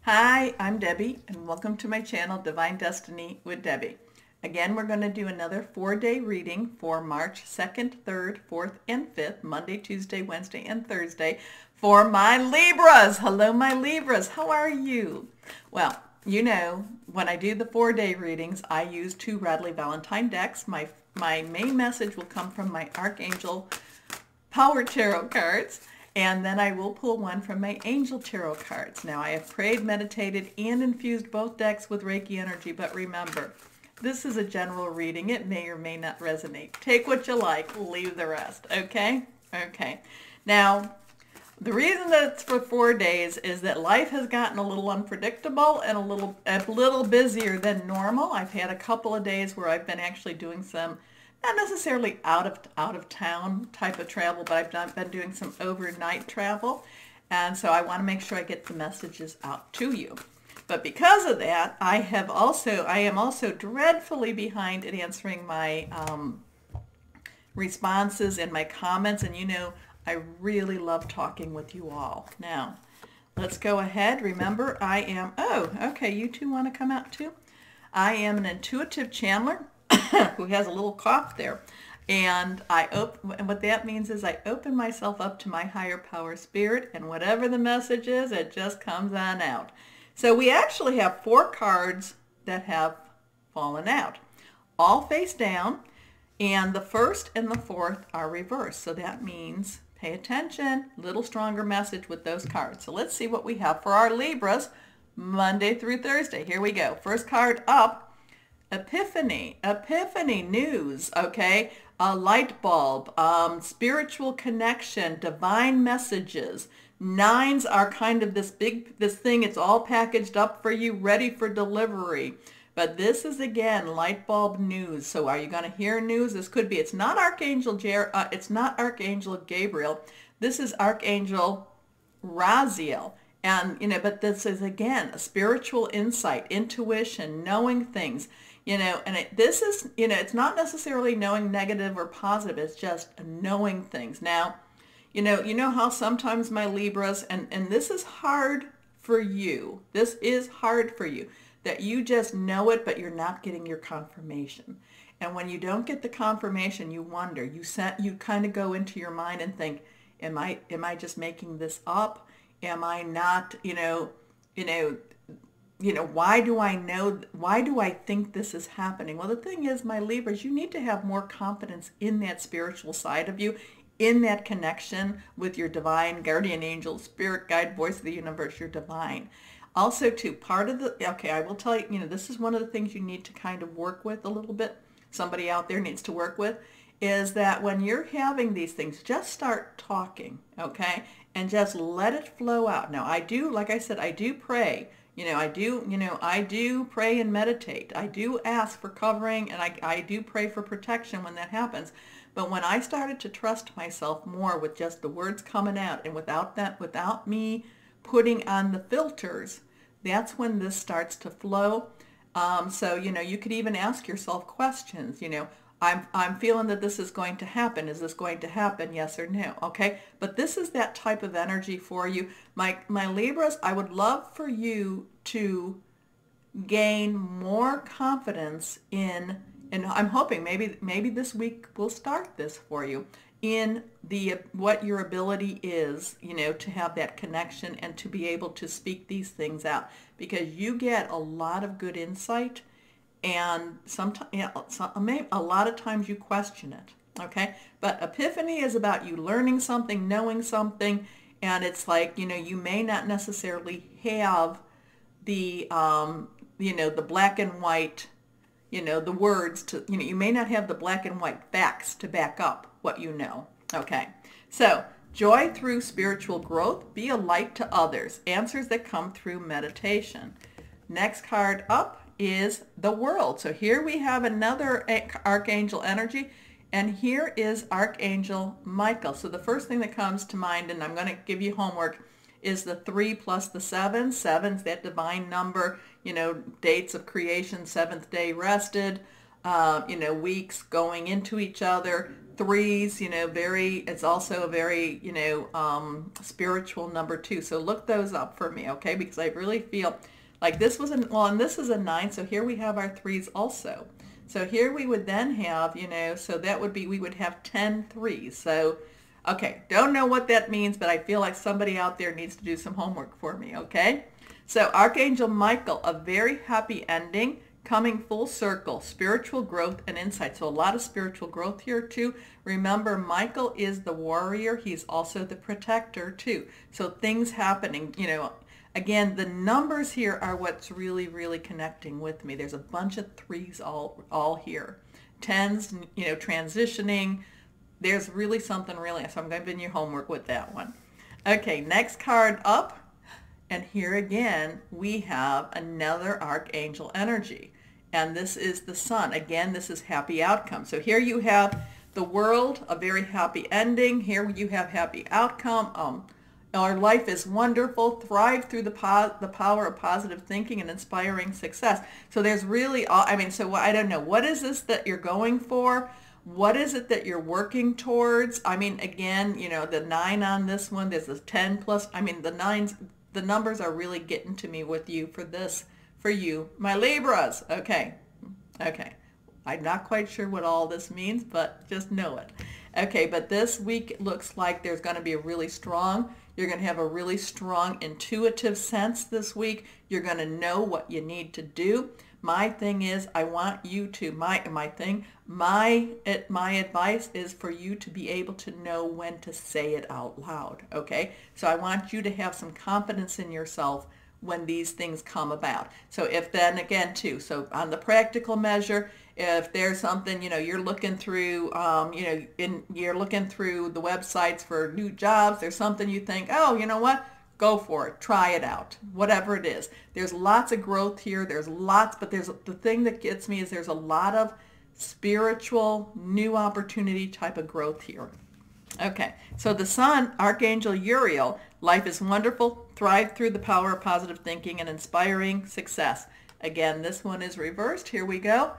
Hi, I'm Debbie, and welcome to my channel, Divine Destiny with Debbie. Again, we're going to do another 4-day reading for March 2nd, 3rd, 4th, and 5th, Monday, Tuesday, Wednesday, and Thursday for my Libras. Hello, my Libras. How are you? Well, you know, when I do the 4-day readings, I use 2 Radley Valentine decks. My main message will come from my Archangel Power Tarot cards. And then I will pull one from my Angel Tarot cards. Now, I have prayed, meditated, and infused both decks with Reiki energy, but remember, this is a general reading. It may or may not resonate. Take what you like, leave the rest, okay? Okay. Now, the reason that it's for 4 days is that life has gotten a little unpredictable and a little busier than normal. I've had a couple of days where I've been actually doing some not necessarily out of town type of travel, but I've been doing some overnight travel, and so I want to make sure I get the messages out to you. But because of that, I am also dreadfully behind in answering my responses and my comments, and you know I really love talking with you all. Now, let's go ahead. Remember, oh, okay, you two want to come out too? I am an intuitive channeler who has a little cough there, and what that means is I open myself up to my higher power spirit, and whatever the message is, it just comes on out. So we actually have 4 cards that have fallen out, all face down, and the 1st and the 4th are reversed. So that means pay attention, little stronger message with those cards. So let's see what we have for our Libras Monday through Thursday. Here we go. First card up, Epiphany news, okay? A light bulb, spiritual connection, divine messages. 9s are kind of this thing, it's all packaged up for you, ready for delivery. But this is, again, light bulb news. So are you going to hear news? This could be, it's not Archangel Gabriel. This is Archangel Raziel. And, you know, but this is, again, a spiritual insight, intuition, knowing things. You know, and this is, you know, it's not necessarily knowing negative or positive. It's just knowing things. Now, you know how sometimes my Libras, and this is hard for you. This is hard for you, that you just know it, but you're not getting your confirmation. And when you don't get the confirmation, you wonder. You kind of go into your mind and think, am I just making this up? Am I not, why do I think this is happening? Well, the thing is, my Libras, you need to have more confidence in that spiritual side of you, in that connection with your divine guardian angel, spirit guide, voice of the universe, your divine. Also, too, I will tell you, this is one of the things you need to kind of work with a little bit. Somebody out there needs to work with, is that when you're having these things, just start talking, okay? And just let it flow out. Now, like I said, I do pray. I do pray and meditate. I do ask for covering, and I do pray for protection when that happens. But when I started to trust myself more with just the words coming out, and without me putting on the filters, that's when this starts to flow. So, you could even ask yourself questions, I'm feeling that this is going to happen. Is this going to happen? Yes or no? Okay. But this is that type of energy for you. My Libras, I would love for you to gain more confidence in, and I'm hoping maybe this week will start this for you, in what your ability is, to have that connection and to be able to speak these things out, because you get a lot of good insight. And sometimes, a lot of times you question it, okay? But Epiphany is about you learning something, knowing something, and it's like, you may not necessarily have the, the black and white, the words to, you may not have the black and white facts to back up what you know, okay? So, joy through spiritual growth, be a light to others, answers that come through meditation. Next card up is the World. So here we have another archangel energy, and here is Archangel Michael. So the first thing that comes to mind, and I'm going to give you homework, is the 3 plus the 7. 7's that divine number, dates of creation, 7th day rested, weeks going into each other. threes, you know, it's also a very, you know, spiritual number 2. So look those up for me, okay? Because I really feel like this was and this is a 9. So here we have our threes also. So here we would then have, you know, so that would be, we would have 10 threes. So, okay, don't know what that means, but I feel like somebody out there needs to do some homework for me, okay? So Archangel Michael, a very happy ending, coming full circle, spiritual growth and insight. So a lot of spiritual growth here too. Remember, Michael is the warrior. He's also the protector too. So things happening, you know, again, the numbers here are what's really, really connecting with me. There's a bunch of threes all here. Tens, you know, transitioning. There's really something really, so I'm giving you homework with that one. Okay, next card up. And here again, we have another Archangel energy. And this is the Sun. Again, this is happy outcome. So here you have the world, a very happy ending. Here you have happy outcome. Our life is wonderful. Thrive through the power of positive thinking and inspiring success. So there's really, so I don't know. What is this that you're going for? What is it that you're working towards? I mean, again, you know, the 9 on this one, there's a 10 plus. I mean, the 9s, the numbers are really getting to me with you for this, for you, my Libras. Okay. I'm not quite sure what all this means, but just know it. Okay, but this week it looks like there's going to be you're going to have a really strong intuitive sense this week. You're going to know what you need to do. My thing is, I want you to, my advice is for you to be able to know when to say it out loud, okay? So I want you to have some confidence in yourself when these things come about. So if then again too, so on the practical measure, if there's something, you know, you're looking through, you're looking through the websites for new jobs, there's something you think, oh, you know what? Go for it. Try it out. Whatever it is. There's lots of growth here. There's lots, but the thing that gets me is there's a lot of spiritual, new opportunity type of growth here. Okay, so the Sun, Archangel Uriel, life is wonderful. Thrive through the power of positive thinking and inspiring success. Again, this one is reversed. Here we go.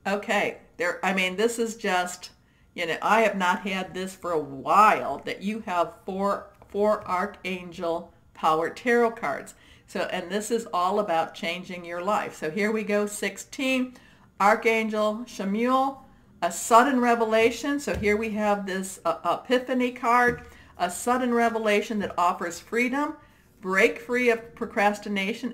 Okay, this is just, you know, I have not had this for a while, that you have four Archangel Power Tarot cards. So, and this is all about changing your life. So here we go, 16, Archangel Chamuel, a sudden revelation. So here we have this Epiphany card, a sudden revelation that offers freedom, break free of procrastination,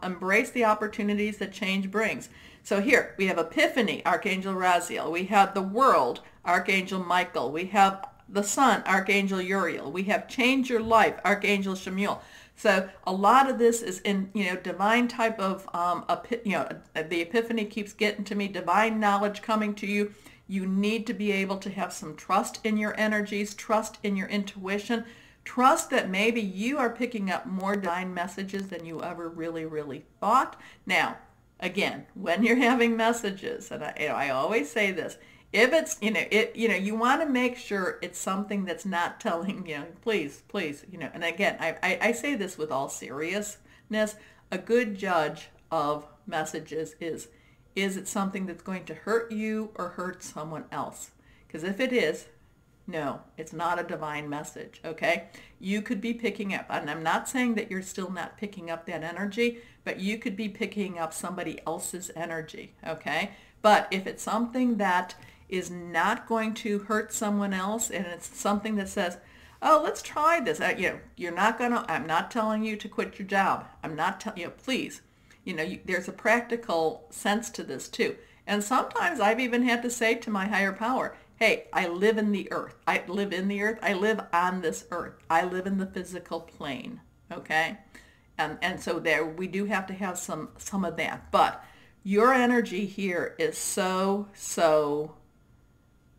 embrace the opportunities that change brings. So here we have Epiphany, Archangel Raziel. We have the world, Archangel Michael. We have the Sun, Archangel Uriel. We have Change Your Life, Archangel Chamuel. So a lot of this is in, you know, divine type of, the Epiphany keeps getting to me, divine knowledge coming to you. You need to be able to have some trust in your energies, trust in your intuition, trust that maybe you are picking up more divine messages than you ever really, really thought. Now, again, when you're having messages, and I always say this, if it's, you want to make sure it's something that's not telling, please, and again, I say this with all seriousness, a good judge of messages is it something that's going to hurt you or hurt someone else? Because if it is, no, it's not a divine message, okay? You could be picking up, and I'm not saying that you're still not picking up that energy, but you could be picking up somebody else's energy, okay? But if it's something that is not going to hurt someone else, and it's something that says, oh, let's try this. You're not going to, I'm not telling you to quit your job. I'm not telling you, please. There's a practical sense to this too. And sometimes I've even had to say to my higher power, hey, I live in the earth. I live in the earth. I live on this earth. I live in the physical plane, okay? And so there, we do have to have some of that. But your energy here is so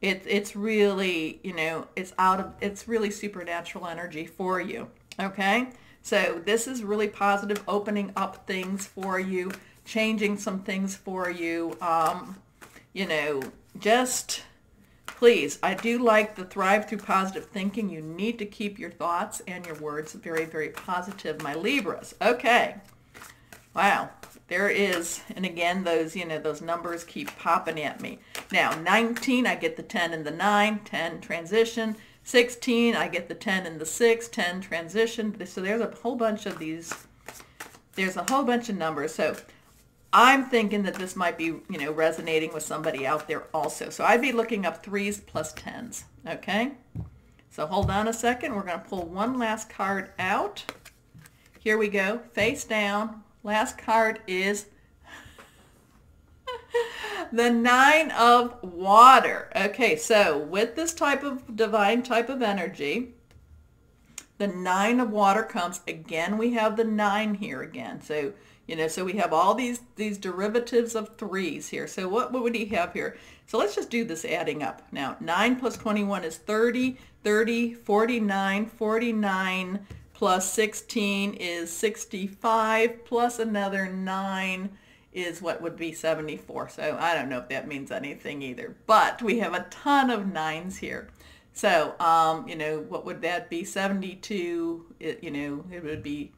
it's really, it's really supernatural energy for you, okay? So this is really positive, opening up things for you, changing some things for you, just please, I do like the thrive through positive thinking. You need to keep your thoughts and your words very, very positive, my Libras. Okay. Wow. there is, and again, those, those numbers keep popping at me. Now, 19, I get the 10 and the 9, 10 transition. 16, I get the 10 and the 6, 10 transition. So there's a whole bunch of these, there's a whole bunch of numbers. So I'm thinking that this might be, resonating with somebody out there also. So I'd be looking up 3s plus 10s, okay? So hold on a second. We're going to pull one last card out. Here we go, face down. Last card is the 9 of water. Okay, so with this type of divine type of energy, the 9 of water comes. Again, we have the 9 here again. So, so we have all these derivatives of 3s here. So what would he have here? So let's just do this adding up. Now, 9 plus 21 is 30, 30, 49, 49 plus 16 is 65, plus another 9 is what would be 74. So I don't know if that means anything either, but we have a ton of 9s here. So, what would that be? 72, it would be,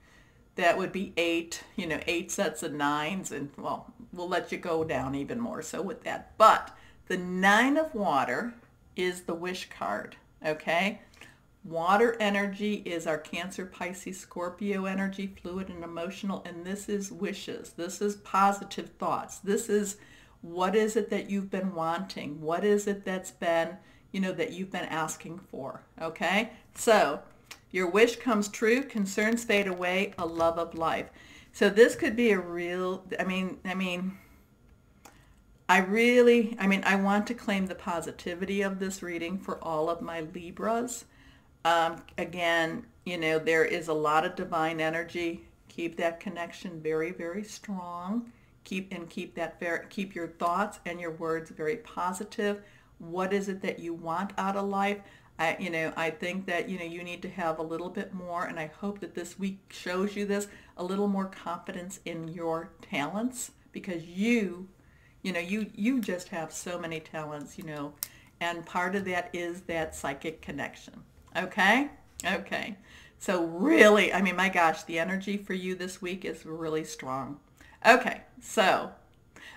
that would be 8, 8 sets of 9s, and well, we'll let you go down even more so with that. But the 9 of water is the wish card, okay? Water energy is our Cancer, Pisces, Scorpio energy, fluid and emotional, and this is wishes. This is positive thoughts. This is, what is it that you've been wanting? What is it that's been, that you've been asking for, okay? So your wish comes true, concerns fade away, a love of life. So this could be a real, I want to claim the positivity of this reading for all of my Libras. Again, there is a lot of divine energy. Keep that connection very, very strong. Keep your thoughts and your words very positive. What is it that you want out of life? I think that, you need to have a little bit more, and I hope that this week shows you this, a little more confidence in your talents, because you just have so many talents, and part of that is that psychic connection. Okay? Okay. So really, my gosh, the energy for you this week is really strong. Okay, so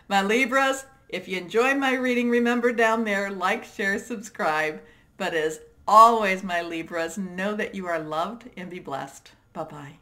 my Libras, if you enjoyed my reading, remember down there, like, share, subscribe. But as always, my Libras, know that you are loved and be blessed. Bye-bye.